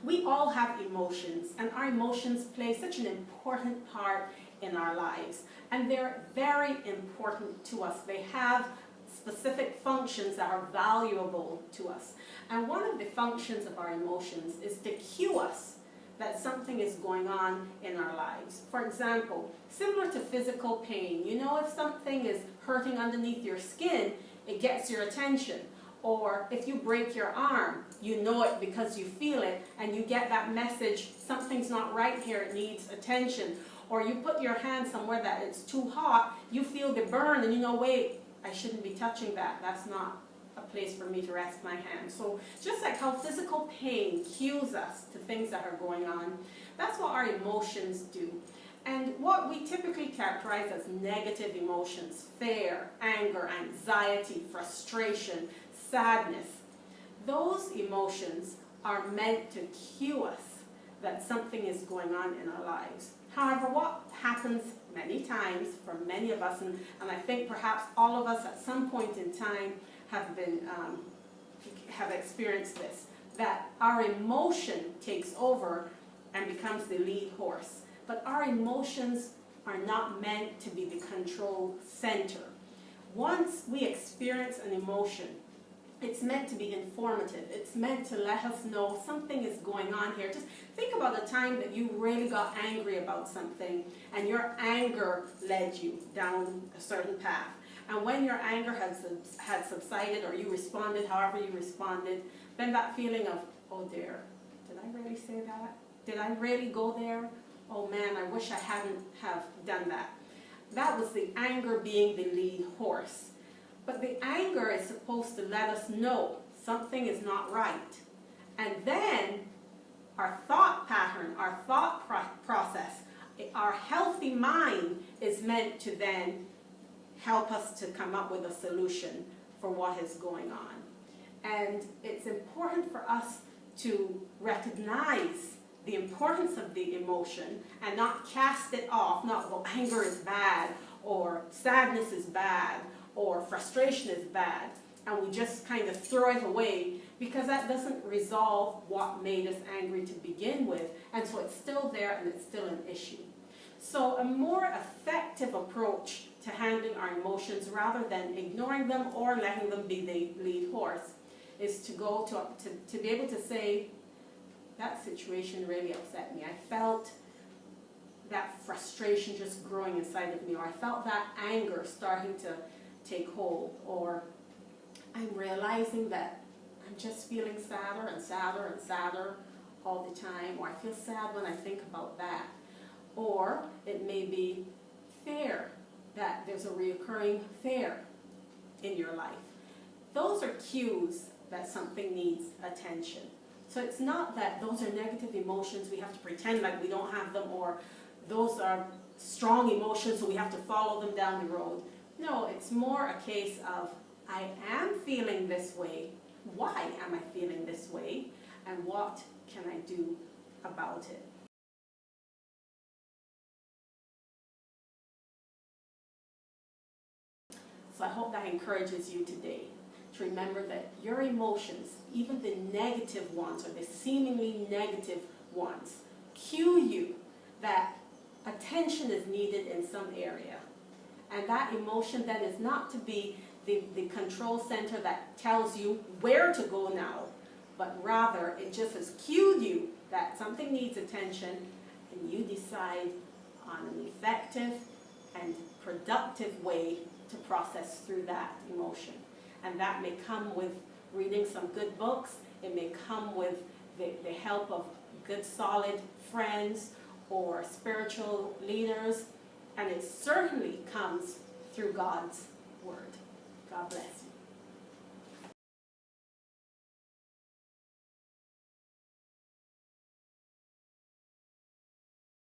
We all have emotions, and our emotions play such an important part in our lives. And they're very important to us. They have specific functions that are valuable to us. And one of the functions of our emotions is to cue us that something is going on in our lives. For example, similar to physical pain, you know, if something is hurting underneath your skin, it gets your attention. Or if you break your arm, you know it because you feel it, and you get that message, something's not right here, it needs attention. Or you put your hand somewhere that it's too hot, you feel the burn, and you know, wait, I shouldn't be touching that. That's not a place for me to rest my hand. So just like how physical pain cues us to things that are going on, that's what our emotions do. And what we typically characterize as negative emotions, fear, anger, anxiety, frustration, sadness, those emotions are meant to cue us that something is going on in our lives. However, what happens many times for many of us, and I think perhaps all of us at some point in time have experienced this, that our emotion takes over and becomes the lead horse. But our emotions are not meant to be the control center. Once we experience an emotion, it's meant to be informative. It's meant to let us know something is going on here. Just think about the time that you really got angry about something and your anger led you down a certain path. And when your anger had subsided, or you responded however you responded, then that feeling of, oh dear, did I really say that? Did I really go there? Oh man, I wish I hadn't have done that. That was the anger being the lead horse. But the anger is supposed to let us know something is not right. And then our thought pattern, our thought process, our healthy mind is meant to then help us to come up with a solution for what is going on. And it's important for us to recognize the importance of the emotion and not cast it off, not, well, anger is bad, or sadness is bad, or frustration is bad, and we just kind of throw it away, because that doesn't resolve what made us angry to begin with, and so it's still there and it's still an issue. So a more effective approach to handling our emotions, rather than ignoring them or letting them be the lead horse, is to go to be able to say, that situation really upset me. I felt that frustration just growing inside of me, or I felt that anger starting to take hold, or I'm realizing that I'm just feeling sadder and sadder and sadder all the time, or I feel sad when I think about that. Or it may be fear, that there's a reoccurring fear in your life. Those are cues that something needs attention. So it's not that those are negative emotions, we have to pretend like we don't have them, or those are strong emotions so we have to follow them down the road. No, it's more a case of, I am feeling this way. Why am I feeling this way? And what can I do about it? So I hope that encourages you today to remember that your emotions, even the negative ones or the seemingly negative ones, cue you that attention is needed in some area. And that emotion then is not to be the control center that tells you where to go now, but rather it just has cued you that something needs attention, and you decide on an effective and productive way to process through that emotion. And that may come with reading some good books, it may come with the help of good solid friends or spiritual leaders, and it certainly comes through God's